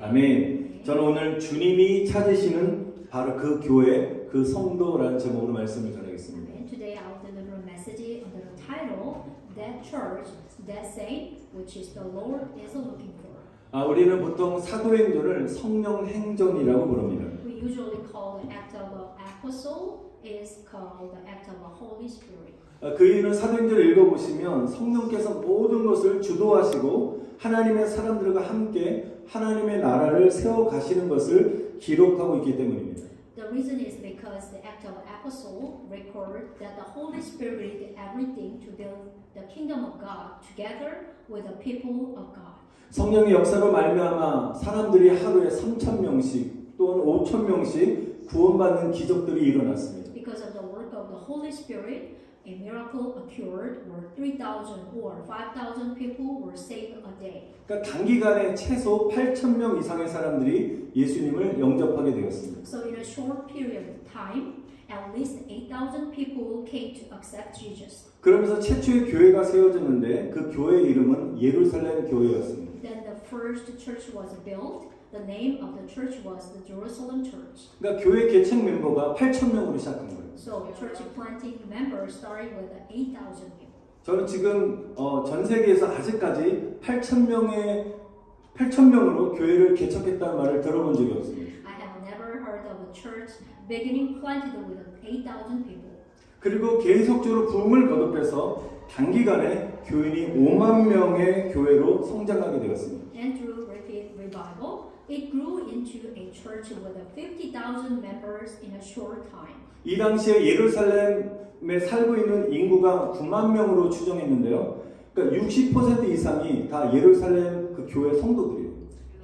아멘. 저는 오늘 주님이 찾으시는 바로 그 교회, 그 성도라는 제목으로 말씀을 전하겠습니다. And today I will deliver a message under the title That Church, That Saint, which is the Lord is looking for. 우리는 보통 사도행전을 성령 행전이라고 부릅니다. We usually call the act of an apostle is called the act of the Holy Spirit. 그 이유는 사도행전을 읽어보시면 성령께서 모든 것을 주도하시고 하나님의 사람들과 함께 하나님의 나라를 세워가시는 것을 기록하고 있기 때문입니다. The reason is because the act of apostle record that the Holy Spirit did everything to build the kingdom of God together with the people of God. 성령의 역사로 말미암아 사람들이 하루에 3,000명씩 또는 5,000명씩 구원받는 기적들이 일어났습니다. Because of the work of the Holy Spirit, a miracle occurred where 3,000 or 5,000 people were saved a day. 그러니까 단기간에 최소 8,000명 이상의 사람들이 예수님을 영접하게 되었습니다. So in a short period of time, at least 8,000 people came to accept Jesus. 그러면서 최초의 교회가 세워졌는데 그 교회의 이름은 예루살렘 교회였습니다. Then the first church was built. The name of the church was the Jerusalem Church. 그러니까 교회 개척 멤버가 8,000명으로 시작한 거예요. So church planting members started with 8,000 people. 저는 지금 전 세계에서 아직까지 8,000명으로 교회를 개척했다는 말을 들어본 적이 없습니다. I have never heard of a church beginning planted with 8,000 people. 그리고 계속적으로 부흥을 거듭해서 단기간에 교인이 5만 명의 교회로 성장하게 되었습니다. And through repeat revival, it grew into a church with 50,000 members in a short time. 이 당시에 예루살렘에 살고 있는 인구가 9만 명으로 추정했는데요. 그러니까 60% 이상이 다 예루살렘 그 교회 성도들이에요.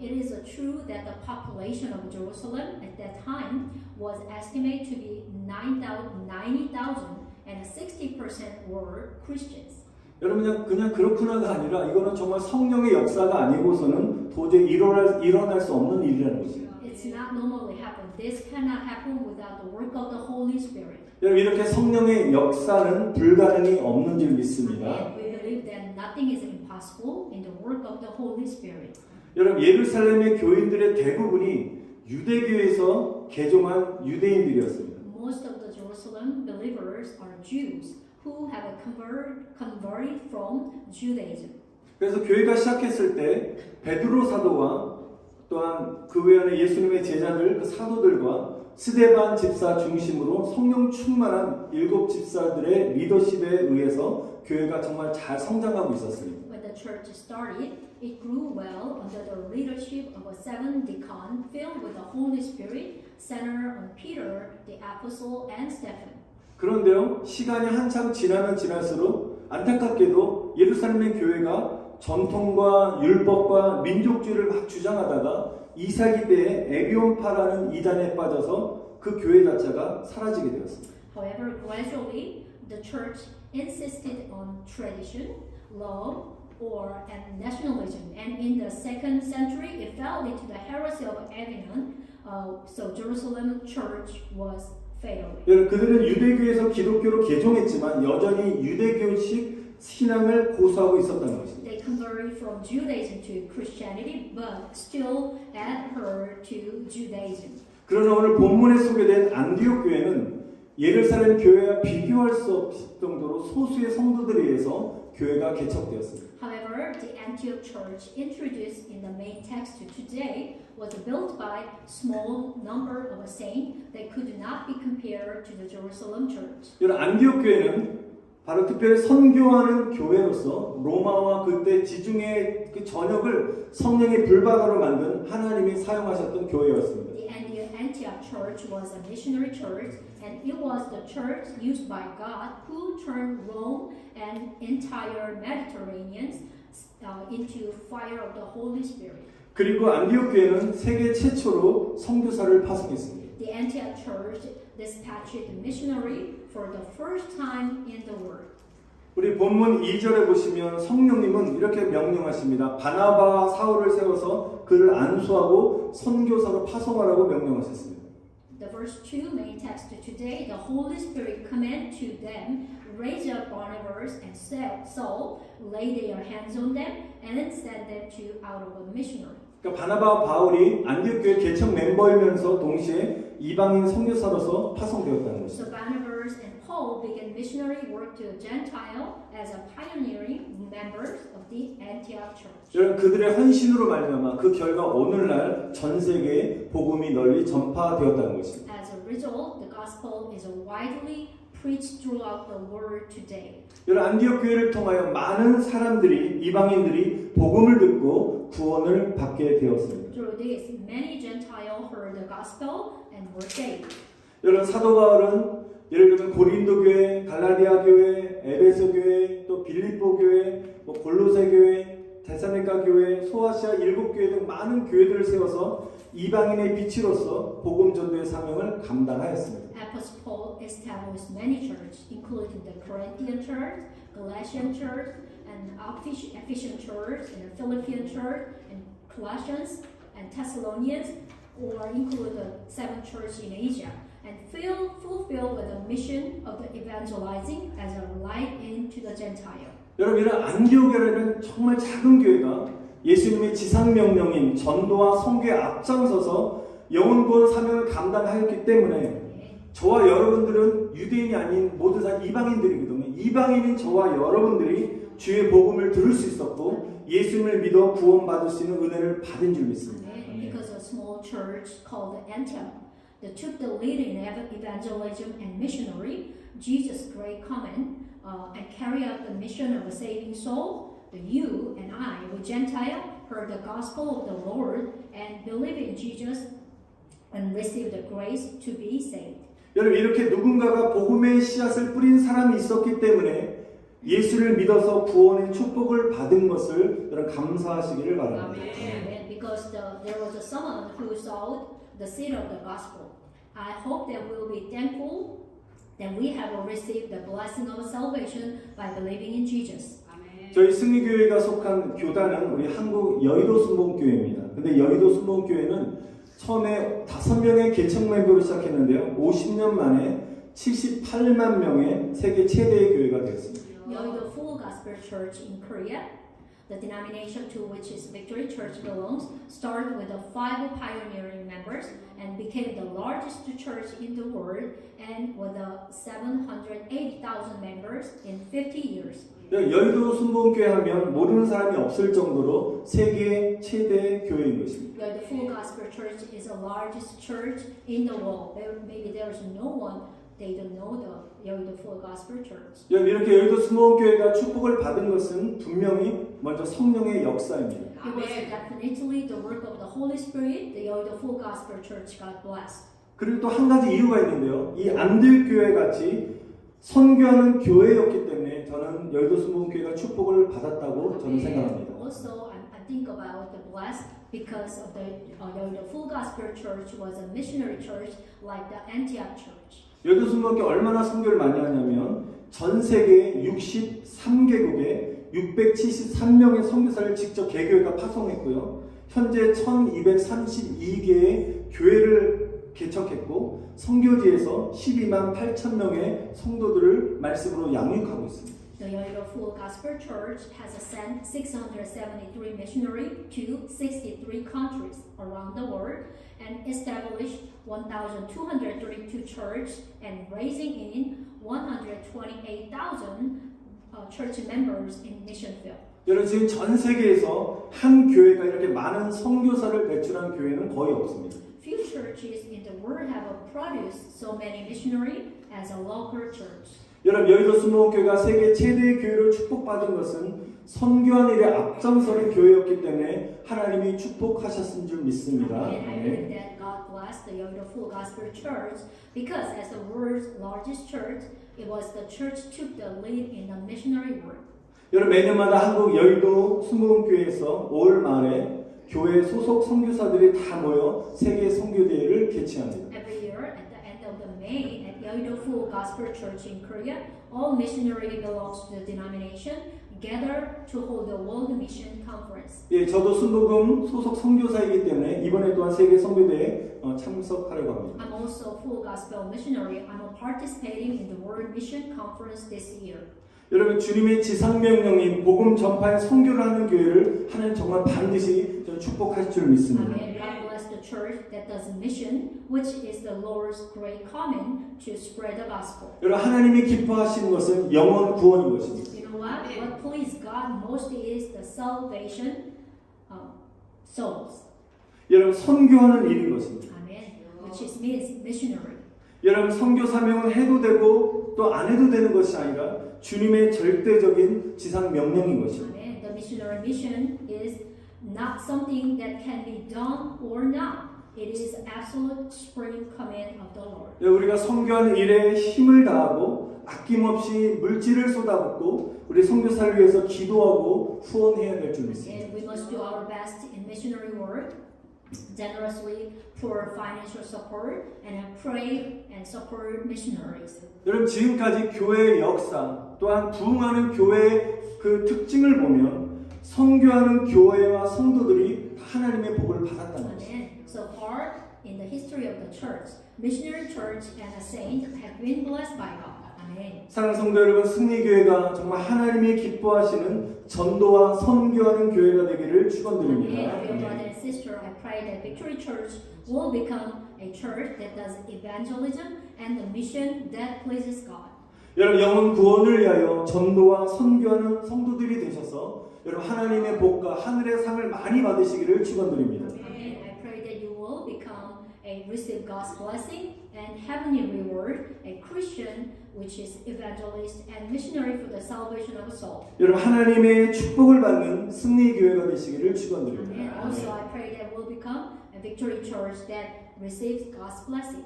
It is true that the population of Jerusalem at that time was estimated to be 90,000 and 60% were Christians. 여러분 그냥 그렇구나가 아니라 이거는 정말 성령의 역사가 아니고서는 도저히 일어날 수 없는 일이라는 것이에요. It's not normally happen. This cannot happen without the work of the Holy Spirit. 여러분 이렇게 성령의 역사는 불가능이 없는 줄 믿습니다. And we believe that nothing is impossible in the work of the Holy Spirit. 여러분 예루살렘의 교인들의 대부분이 유대교에서 개종한 유대인들이었습니다. Most of the Jerusalem believers are Jews who have converted from Judaism. 그래서 교회가 시작했을 때 베드로 사도와 또한 그 외 안에 예수님의 제자들 그 사도들과 스데반 집사 중심으로 성령 충만한 7 집사들의 리더십에 의해서 교회가 정말 잘 성장하고 있었습니다. When the church started, it grew well under the leadership of a 7 deacon filled with the Holy Spirit, centered on Peter, the apostle, and Stephen. 그런데요, 시간이 한참 지나면 지날수록 안타깝게도 예루살렘의 교회가 전통과 율법과 민족주의를 막 주장하다가 이사기 때에 에비온파라는 이단에 빠져서 그 교회 자체가 사라지게 되었습니다. However, gradually, the church insisted on tradition, law, and nationalism. And in the 2nd century, it fell into the heresy of Avignон. So Jerusalem church was failed. 여러분 그들은 유대교에서 기독교로 개종했지만 여전히 유대교식 신앙을 고수하고 있었다는 것입니다. They converted from Judaism to Christianity, but still adhered to Judaism. 그러나 오늘 본문에 소개된 안디옥 교회는 예루살렘 교회와 비교할 수 없을 정도로 소수의 성도들에 의해서 교회가 개척되었습니다. However, the Antioch church introduced in the main text today was built by small number of saints that could not be compared to the Jerusalem church. 여러분 안디옥 교회는 바로 특별히 선교하는 교회로서 로마와 그때 지중해 그 전역을 성령의 불바다로 만든 하나님이 사용하셨던 교회였습니다. The Antioch church was a missionary church, and it was the church used by God who turned Rome and entire Mediterranean into fire of the Holy Spirit. 그리고 안디옥 교회는 세계 최초로 선교사를 파송했습니다. The Antioch church dispatched a missionary for the first time in the world. 우리 본문 2절에 보시면 성령님은 이렇게 명령하십니다. 바나바와 사울을 세워서 그를 안수하고 선교사로 파송하라고 명령하셨습니다. The verse 2 main text today, the Holy Spirit command to them, raise up Barnabas and Saul, lay their hands on them, and then send them out of a missionary. 그러니까 바나바와 바울이 안디옥 교회 개척 멤버이면서 동시에 이방인 선교사로서 파송되었다는 것입니다. So Barnabas and Paul began missionary work to Gentile as a pioneering members of the Antioch church. 여러분 그들의 헌신으로 말미암아 그 결과 오늘날 전 세계에 복음이 널리 전파되었다는 것입니다. As a result, the gospel is widely preached throughout the world today. 여러분 안디옥 교회를 통하여 많은 사람들이 이방인들이 복음을 듣고 구원을 받게 되었습니다. Through this, many Gentiles heard the gospel and were saved. 여러분 사도 바울은 예를 들면 고린도 교회, 갈라디아 교회, 에베소 교회, 또 빌립보 교회, 골로새 교회, 데살로니가 교회, 소아시아 7교회 등 많은 교회들을 세워서 이방인의 빛으로서 복음 전도의 사명을 감당하였습니다. Apostle Paul established many churches, including the Corinthian church, Galatian church, and Ephesian church, and the Philippian church, and Colossians, and Thessalonians, or include the 7 churches in Asia, and fulfilled with the mission of the evangelizing as a light into the Gentile. 여러분 이런 안디옥이라는 정말 작은 교회가 예수님의 지상명령인 전도와 선교에 앞장서서 영혼구원 사명을 감당하였기 때문에 저와 여러분들은 유대인이 아닌 모두 다 이방인들이거든요. 이방인인 저와 여러분들이 주의 복음을 들을 수 있었고 예수님을 믿어 구원받을 수 있는 은혜를 받은 줄 믿습니다. Because a small church called Antioch that took the lead in evangelism and missionary, Jesus' great command, and carry out the mission of a saving soul. You and I, we Gentile, heard the gospel of the Lord and believe in Jesus and receive the grace to be saved. 여러분 이렇게 누군가가 복음의 씨앗을 뿌린 사람이 있었기 때문에 예수를 믿어서 구원의 축복을 받은 것을 여러분 감사하시기를 바랍니다. Amen. Because there was someone who sowed the seed of the gospel. I hope that we'll be thankful that we have received the blessing of salvation by believing in Jesus. 저희 승리교회가 속한 교단은 우리 한국 여의도 순복음교회입니다. 근데 여의도 순복음교회는 처음에 5명의 개척 멤버로 시작했는데요. 50년 만에 78만 명의 세계 최대의 교회가 되었습니다. Yoido Full Gospel Church in Korea, the denomination to which is Victory Church belongs, started with 5 pioneering members and became the largest church in the world and with 780,000 members in 50 years. 여의도 순복음교회 하면 모르는 사람이 없을 정도로 세계 최대 교회인 것입니다. The Full Gospel Church is the largest church in the world. Maybe there is no one they don't know the Yoido Full Gospel Church. 이렇게 여의도 순복음교회가 축복을 받은 것은 분명히 먼저 성령의 역사입니다. It was definitely the work of the Holy Spirit. The Yoido Full Gospel Church got blessed. 그리고 또 한 가지 이유가 있는데요. 이 안들교회 같이 선교하는 교회였기 때문에 저는 여의도 순복음교회가 축복을 받았다고 저는 생각합니다. Also, I think about the blessed because of the Full Gospel Church was a missionary church like the Antioch Church. 여의도 순복음교회 얼마나 선교를 많이 하냐면 전 세계 63개국에 673명의 선교사를 직접 개교회가 파송했고요. 현재 1232개의 교회를 개척했고 선교지에서 12만 8천 명의 성도들을 말씀으로 양육하고 있습니다. The Yoido Full Gospel Church has sent 673 missionaries to 63 countries around the world and established 1,232 churches and raising in 128,000 church members in mission field. 여러분 지금 전 세계에서 한 교회가 이렇게 많은 선교사를 배출한 교회는 거의 없습니다. Few churches in the world have produced so many missionaries as a local church. 여러분 여의도 순복음교회가 세계 최대의 교회로 축복받은 것은 선교하는 일에 앞장서는 교회였기 때문에 하나님이 축복하셨은 줄 믿습니다. And I believe that God blessed the Yoido Full Gospel Church because as the world's largest church, it was the church took the lead in the missionary work. 여러분 매년마다 한국 여의도 순복음교회에서 5월 말에 교회 소속 선교사들이 다 모여 세계 선교대회를 개최합니다. Every year at the end of the May at Yoido Full Gospel Church in Korea, all missionaries belongs to the denomination gather to hold the World Mission Conference. 예, 저도 순복음 소속 선교사이기 때문에 이번에 또한 세계 선교대회에 참석하려고 합니다. I'm also a full gospel missionary. I'm participating in the World Mission Conference this year. 여러분 주님의 지상명령인 복음 전파의 선교를 하는 교회를 하나님 정말 반드시 저는 축복하실 줄 믿습니다. Amen. God bless the church that does mission, which is the Lord's great command to spread the gospel. 여러분 하나님이 기뻐하시는 것은 영원 구원인 것입니다. You know what? What pleases God most is the salvation of souls. 여러분 선교하는 일인 것입니다. Amen. Which is means missionary. 여러분 선교 사명은 해도 되고 또 안 해도 되는 것이 아니라 주님의 절대적인 지상 명령인 것입니다. Amen. The missionary mission is not something that can be done or not. It is absolute supreme command of the Lord. 우리가 선교하는 일에 힘을 다하고 아낌없이 물질을 쏟아붓고 우리 선교사를 위해서 기도하고 후원해야 될 줄 믿습니다. And we must do our best in missionary work, generously for financial support, and pray and support missionaries. 여러분 지금까지 교회의 역사 또한 부흥하는 교회의 그 특징을 보면 선교하는 교회와 성도들이 하나님의 복을 받았다는 것입니다. Amen. So far in the history of the church, missionary church and a saint have been blessed by God. Amen. 사랑하는 성도 여러분, 승리교회가 정말 하나님이 기뻐하시는 전도와 선교하는 교회가 되기를 축원드립니다. Amen. Dear brother and sister, I pray that Victory Church will become a church that does evangelism and the mission that pleases God. 여러분 영혼 구원을 위하여 전도와 선교하는 성도들이 되셔서 여러분 하나님의 복과 하늘의 상을 많이 받으시기를 축원드립니다. Amen. I pray that you will become a receive God's blessing and heavenly reward, a Christian which is evangelist and missionary for the salvation of a soul. 여러분 하나님의 축복을 받는 승리교회가 되시기를 축원드립니다. Amen. Also, I pray that we'll become a Victory Church that receives God's blessing.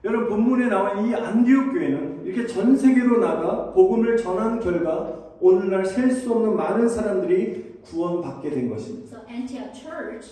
여러분 본문에 나온 이 안디옥 교회는 이렇게 전 세계로 나가 복음을 전한 결과 오늘날 셀 수 없는 많은 사람들이 구원받게 된 것입니다. So Antioch Church,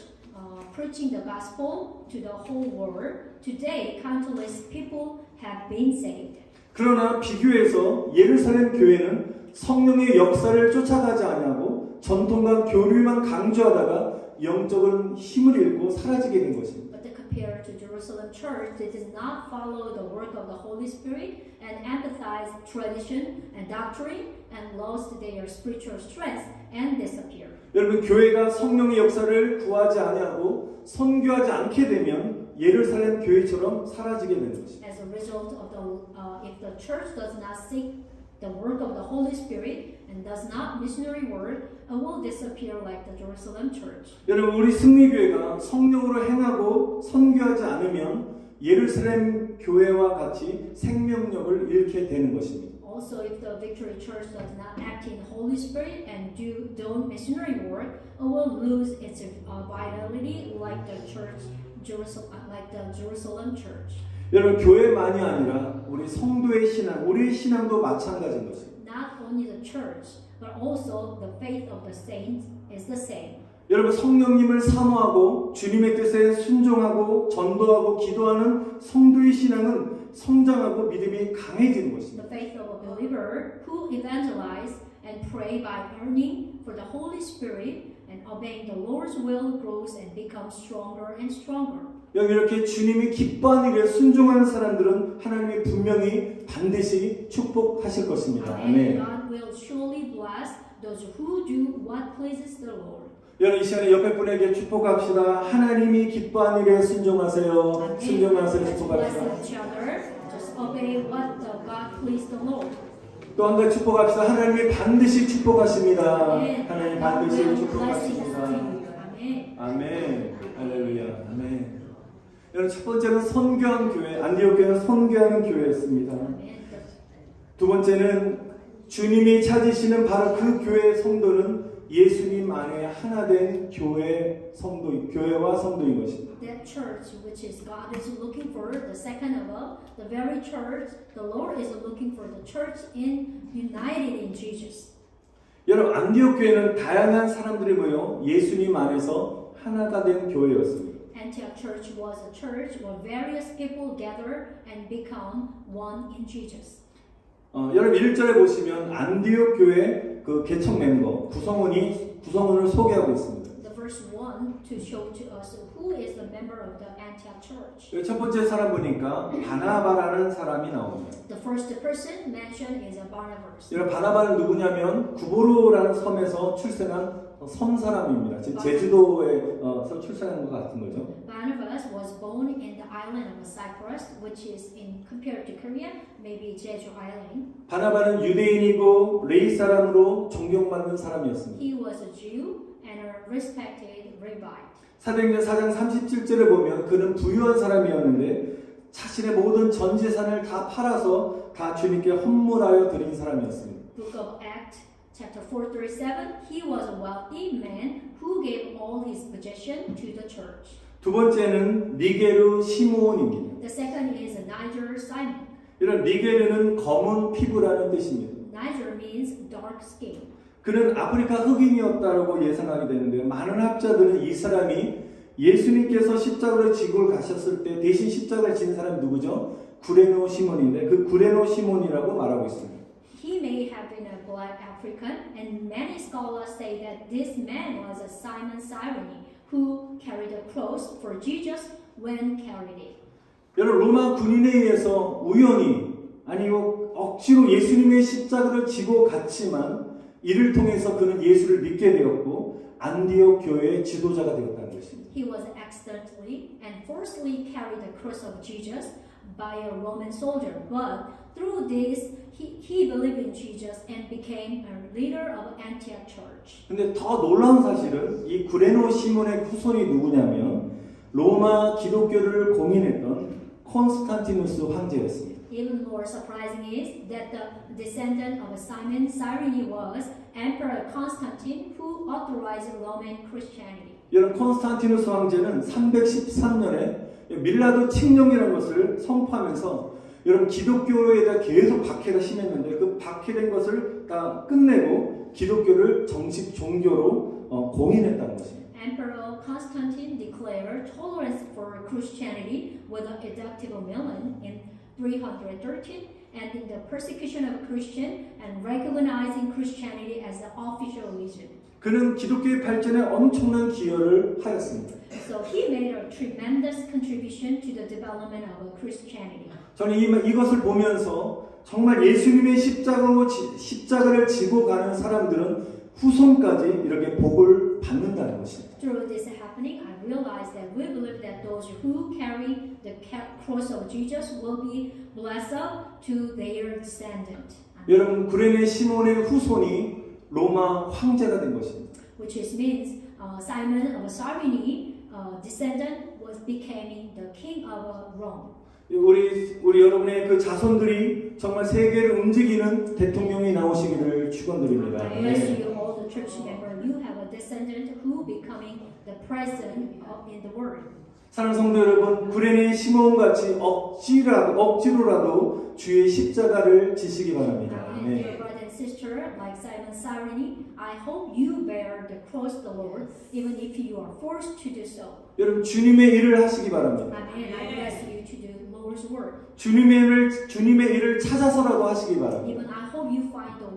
preaching the gospel to the whole world, today countless people have been saved. 그러나 비교해서 예루살렘 교회는 성령의 역사를 쫓아가지 아니하고 전통과 교류만 강조하다가 영적인 힘을 잃고 사라지게 된 것입니다. But compared to Jerusalem Church, they did not follow the work of the Holy Spirit and empathize tradition and doctrine and lost their spiritual strength and disappeared. 여러분 교회가 성령의 역사를 구하지 아니하고 선교하지 않게 되면 예루살렘 교회처럼 사라지게 되는 것입니다. As a result of if the church does not seek the work of the Holy Spirit and does not missionary work, it will disappear like the Jerusalem Church. 여러분 우리 승리교회가 성령으로 행하고 선교하지 않으면 예루살렘 교회와 같이 생명력을 잃게 되는 것입니다. Also, if the Victory Church does not act in Holy Spirit and do missionary work, it will lose its vitality like the Jerusalem Church. 여러분 교회만이 아니라 우리 성도의 신앙, 우리의 신앙도 마찬가지인 것입니다. Not only the church, but also the faith of the saints is the same. 여러분 성령님을 사모하고 주님의 뜻에 순종하고 전도하고 기도하는 성도의 신앙은 성장하고 믿음이 강해지는 것입니다. The faith of a believer who evangelize and pray by yearning for the Holy Spirit and obeying the Lord's will grows and becomes stronger and stronger. 여기 이렇게 주님이 기뻐하는 일에 순종하는 사람들은 하나님이 분명히 반드시 축복하실 것입니다. And 아멘. God will surely bless those who do what pleases the Lord. 여러분 이 시간에 옆에 분에게 축복합시다. 하나님이 기뻐하는 일에 순종하세요. 순종하세요. Let's 축복합시다. bless each other. Just obey what the God pleased the Lord. 또 한 가지 축복합시다. 하나님이 반드시 축복하십니다. Amen. 하나님 God 반드시 will bless you. 축복하십니다. Amen. 아멘. 할렐루야. 아멘. 여러분 첫 번째는 선교한 교회, 안디옥 교회는 선교하는 교회였습니다. Amen. 두 번째는 주님이 찾으시는 바로 그 교회의 성도는 예수님 안에 하나 된 교회와 성도인 것입니다. That church which is God is looking for, the second of all, the very church, the Lord is looking for the church united in Jesus. 여러분 안디옥 교회는 다양한 사람들이 모여 예수님 안에서 하나가 된 교회였습니다. Antioch Church was a church where various people gather and become one in Jesus. 여러분 1절에 보시면 안디옥 교회 그 개척 멤버 구성원을 소개하고 있습니다. The verse 1 to show to us who is the member of the Antioch church. 첫 번째 사람 보니까 바나바라는 사람이 나옵니다. The first person mentioned is Barnabas. 이런 바나바는 누구냐면 구보로라는 섬에서 출생한 섬 사람입니다. 지금 제주도에서 출생한 것 같은 거죠. Barnabas was born in the island of Cyprus, which is in compared to Korea, maybe Jeju Island. 바나바는 유대인이고 레위 사람으로 존경받는 사람이었습니다. He was a Jew and a respected rabbi. 사도행전 4장 37절에 보면 그는 부유한 사람이었는데 자신의 모든 전 재산을 다 팔아서 다 주님께 헌물하여 드린 사람이었습니다. Book of Acts, chapter 4:37. He was a wealthy man who gave all his possession to the church. 두 번째는 니게르 시므온입니다. The second is Niger Simon. 이런 니게르는 검은 피부라는 뜻입니다. Niger means dark skin. 그는 아프리카 흑인이었다고 예상하게 되는데 많은 학자들은 이 사람이 예수님께서 십자가로 지구를 가셨을 때 대신 십자가를 진 사람이 누구죠? 구레노 시몬인데 그 구레노 시몬이라고 말하고 있습니다. He may have been a black African, and many scholars say that this man was a Simon Cyrene who carried a cross for Jesus when carried it. 여러분 로마 군인에 의해서 우연히 아니고 억지로 예수님의 십자가를 지고 갔지만 이를 통해서 그는 예수를 믿게 되었고 안디옥 교회의 지도자가 되었다는 것입니다. He was accidentally and forcibly carried the cross of Jesus by a Roman soldier, but through this he believed in Jesus and became a leader of Antioch church. 근데 더 놀라운 사실은 이 구레노 시몬의 후손이 누구냐면 로마 기독교를 공인했던 콘스탄티누스 황제였습니다. Even more surprising is that the descendant of Simon Cyrene was Emperor Constantine, who authorized Roman Christianity. 여러분 콘스탄티누스 황제는 313년에 밀라도 칙령이라는 것을 선포하면서 여러분 기독교에다 계속 박해가 심했는데 그 박해된 것을 다 끝내고 기독교를 정식 종교로 공인했다는 것입니다. Emperor Constantine declared tolerance for Christianity with an edict of Milan in 313, ending the persecution of Christian and recognizing Christianity as the official religion. 그는 기독교의 발전에 엄청난 기여를 하였습니다. So he made a tremendous contribution to the development of Christianity. 저는 이것을 보면서 정말 예수님의 십자가를 지고 가는 사람들은 후손까지 이렇게 복을 받는다는 것입니다. Through this happening, I realized that we believe that those who carry the cross of Jesus will be blessed up to their descendant. 여러분 구레네 시몬의 후손이 로마 황제가 된 것입니다. Which means Simon of Cyrene descendant was becoming the king of Rome. 우리 여러분의 그 자손들이 정말 세계를 움직이는 대통령이 나오시기를 축원드립니다. I bless you all the church member. You have a descendant who becoming the president in the world. 사랑하는 성도 여러분, 구레네 시몬 같이 억지로라도 주의 십자가를 지시기 바랍니다. Dear brother and sister, like Simon Cyrene, I hope you bear the cross of the Lord, even if you are forced to do so. 여러분 주님의 일을 하시기 바랍니다. Amen. I bless you to do Lord's work. 주님의 일을 찾아서라도 하시기 바랍니다. Even I hope you find the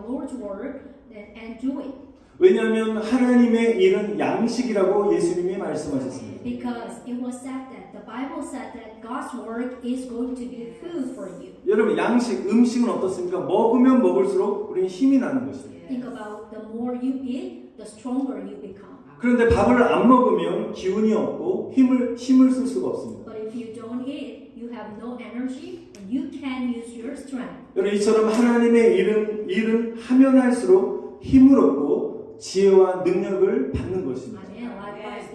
Lord's word and do it. 왜냐하면 하나님의 일은 양식이라고 예수님이 말씀하셨습니다. Because it was said that the Bible said that God's work is going to be food for you. 여러분 음식은 어떻습니까? 먹으면 먹을수록 우리는 힘이 나는 것입니다. Think about the more you eat, the stronger you become. 그런데 밥을 안 먹으면 기운이 없고 힘을 쓸 수가 없습니다. But if you don't eat, you have no energy and you can't use your strength. 여러분 이처럼 하나님의 일은 하면 할수록 힘을 얻고 지혜와 능력을 받는 것입니다. Amen. Likewise,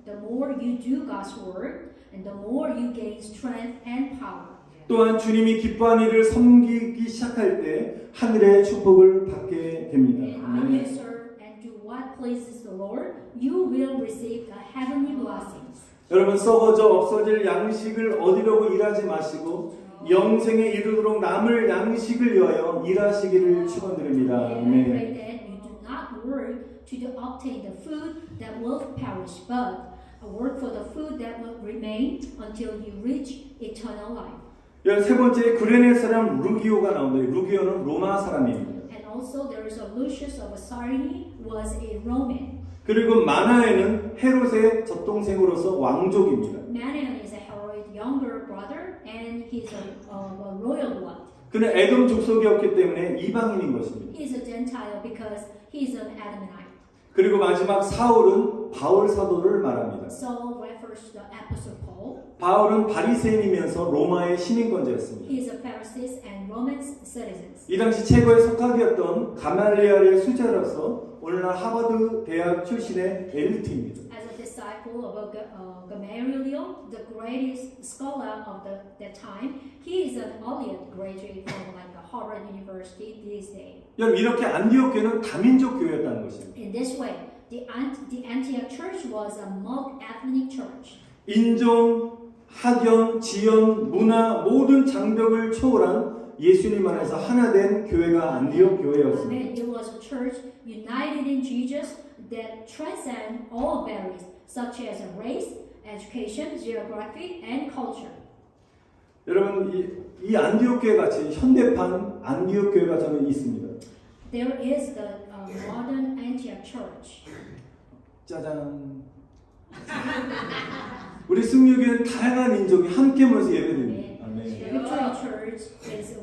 the more you do God's work, and the more you gain strength and power. 또한 주님이 기뻐하는 일을 섬기기 시작할 때 하늘의 축복을 받게 됩니다. And when you serve and do what pleases the Lord, you will receive the heavenly blessings. 여러분 썩어져 없어질 양식을 얻으려고 일하지 마시고 영생에 이르도록 남을 양식을 위하여 일하시기를 축원드립니다. And I pray that you do not work to obtain the food that will perish, but work for the food that will remain until you reach eternal life. 세 번째 구레네 사람 루기오가 나옵니다. 루기오는 로마 사람입니다. And also there is a Lucius of Cyrene was a Roman. 그리고 마나에는 헤롯의 젖동생으로서 왕족입니다. Manaen is a Herod younger brother, and he's a royal blood. 그는 에돔 족속이었기 때문에 이방인인 것입니다. He's a Gentile because he's an Adamite. 그리고 마지막 사울은 바울 사도를 말합니다. Saul refers to the Apostle Paul. 바울은 바리새인이면서 로마의 시민권자였습니다. He is a Pharisee and Roman citizens. 이 당시 최고의 석학이었던 가말리엘의 수제로서 오늘날 하버드 대학 출신의 엘리트입니다. As a disciple of Gamaliel, the greatest scholar of that time, he is an Eliot graduate from like Harvard University these days. 여러분 이렇게 안디옥 교회는 다민족 교회였다는 것입니다. In this way, the Antioch church was a multi-ethnic church. 인종, 학연, 지연, 문화 모든 장벽을 초월한 예수님 안에서 하나 된 교회가 안디옥 교회였습니다. It was a church united in Jesus that transcend all barriers, such as race, education, geography, and culture. 여러분 이 안디옥 교회 같이 현대판 안디옥 교회가 저는 있습니다. There is the modern Antioch church. 짜잔. 우리 승유교회는 다양한 인종이 함께 모여서 예배드립니다. 아멘. The Victory Church is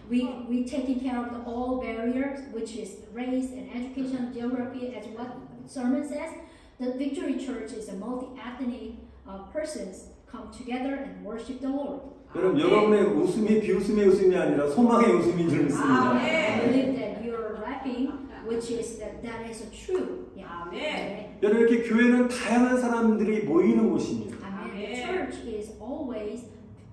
we taking care of the all barriers, which is race and education, geography, as what sermon says. The Victory Church is a multi-ethnic persons come together and worship the Lord. 여러분 여러분의 웃음이 비웃음의 웃음이 아니라 소망의 웃음인 줄 믿습니다. I believe that you're rapping, which is that is true. Yeah. Amen. 여러분 이렇게 교회는 다양한 사람들이 모이는 곳입니다. Amen. The church is always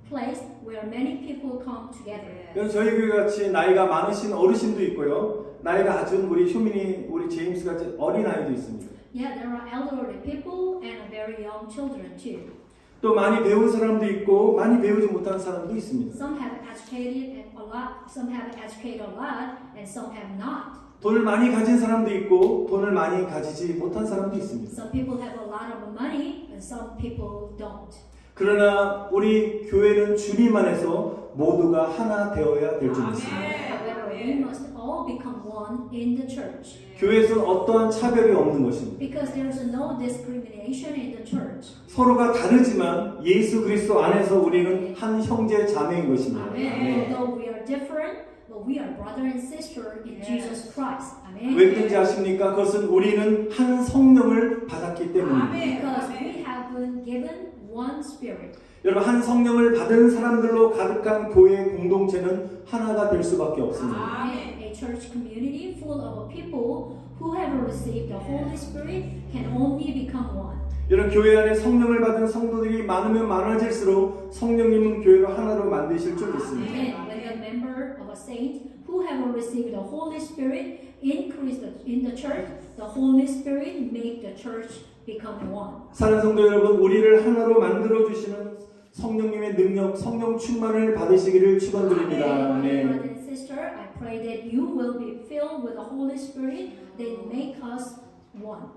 place where many people come together. 여러분 저희 교회 같이 나이가 많으신 어르신도 있고요. 나이가 아주 우리 효민이 우리 제임스 같이 어린 아이도 있습니다. Yeah, there are elderly people and very young children too. 또 많이 배운 사람도 있고 많이 배우지 못한 사람도 있습니다. Some have educated a lot, some have educated a lot, and some have not. 돈을 많이 가진 사람도 있고 돈을 많이 가지지 못한 사람도 있습니다. Some people have a lot of money, and some people don't. 그러나 우리 교회는 주님 안에서 모두가 하나 되어야 될 줄 믿습니다. However, we must all become one in the church. 교회에서는 어떠한 차별이 없는 것입니다. Because there is no discrimination in the church. 서로가 다르지만 예수 그리스도 안에서 우리는 한 형제 자매인 것입니다. Amen. Although we are different, but we are brother and sister in Jesus Christ. Amen. 왜 그런지 아십니까? 그것은 우리는 한 성령을 받았기 때문입니다. Because we have been given one spirit. 여러분 한 성령을 받은 사람들로 가득한 교회 공동체는 하나가 될 수밖에 없습니다. Amen. A church community full of people who have received the Holy Spirit can only become one. 여러분 교회 안에 성령을 받은 성도들이 많으면 많아질수록 성령님은 교회를 하나로 만드실 줄 믿습니다. Amen. When a member of a saint who have received the Holy Spirit increase in the church, the Holy Spirit make the church become one. 사랑하는 성도 여러분, 우리를 하나로 만들어 주시는 성령님의 능력, 성령 충만을 받으시기를 축원드립니다. Brother 아멘. and sister, I pray that you will be filled with the Holy Spirit that make us one.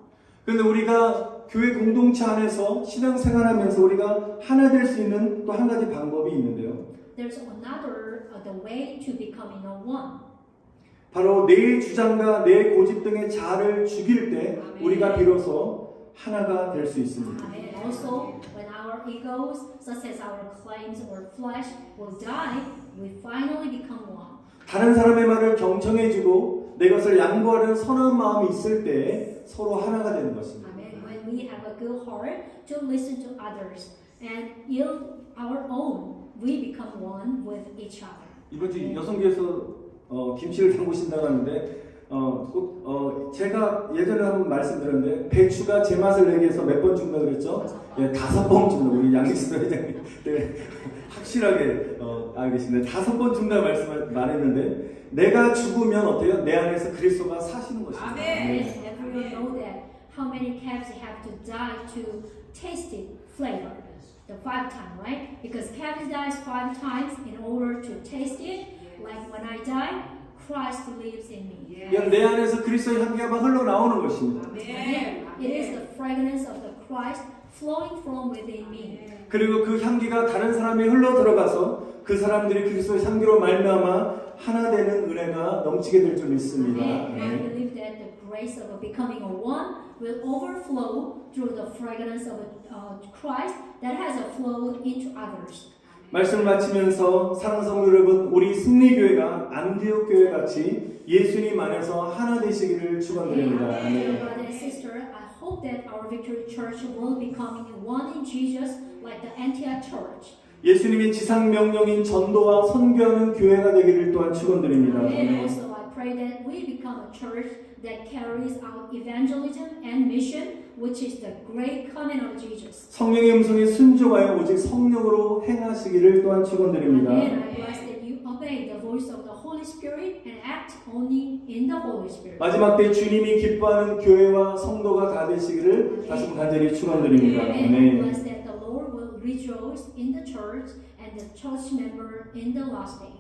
그런데 우리가 교회 공동체 안에서 신앙생활하면서 우리가 하나 될 수 있는 또 한 가지 방법이 있는데요. There's another the way to becoming a one. 바로 내 주장과 내 고집 등의 자아를 죽일 때 우리가 비로소 하나가 될 수 있습니다. And also, when our egos, such as our claims or flesh, will die, we finally become one. 다른 사람의 말을 경청해주고 내 것을 양보하려는 선한 마음이 있을 때 서로 하나가 되는 것입니다. Amen. When we have a good heart to listen to others and yield our own, we become one with each other. 이번 주 여성교에서 김치를 담그신다고 하는데 제가 예전에 한번 말씀드렸는데 배추가 제 맛을 내기 위해서 몇 번 준다 그랬죠? 예, 5번 준다. 우리 양기수 회장님 확실하게 알겠습니다. 5번 준다 말했는데 내가 죽으면 어때요? 내 안에서 그리스도가 사시는 것입니다. Yes, everyone know that how many calves have to die to taste it flavor. The 5 times, right? Because calves dies 5 times in order to taste it. Like when I die, Christ lives in me. 내 안에서 그리스도의 향기가 막 흘러나오는 것입니다. Amen. It is the fragrance of the Christ flowing from within me. 그리고 그 향기가 다른 사람이 흘러 들어가서 그 사람들이 그리스도의 향기로 말미암아 하나 되는 은혜가 넘치게 될 줄 믿습니다. Amen. I believe grace of becoming a one will overflow through the fragrance of Christ that has flowed into others. 말씀을 마치면서 사랑하는 성도 여러분, 우리 승리교회가 안디옥 교회 같이 예수님 안에서 하나 되시기를 축원드립니다. Dear 아멘. brother and sister, I hope that our Victory Church will becoming one in Jesus like the Antioch Church. 예수님의 지상 명령인 전도와 선교하는 교회가 되기를 또한 축원드립니다. And 아멘. also I pray that we become a church that carries out evangelism and mission, which is the great command of Jesus. 성령의 음성에 순종하여 오직 성령으로 행하시기를 또한 축원드립니다. And I bless that you obey the voice of the Holy Spirit and act only in the Holy Spirit. 마지막 때 주님이 기뻐하는 교회와 성도가 다 되시기를 다시 한번 간절히 축원드립니다. And I 아멘. bless that the Lord will rejoice in the church and the church member in the last day.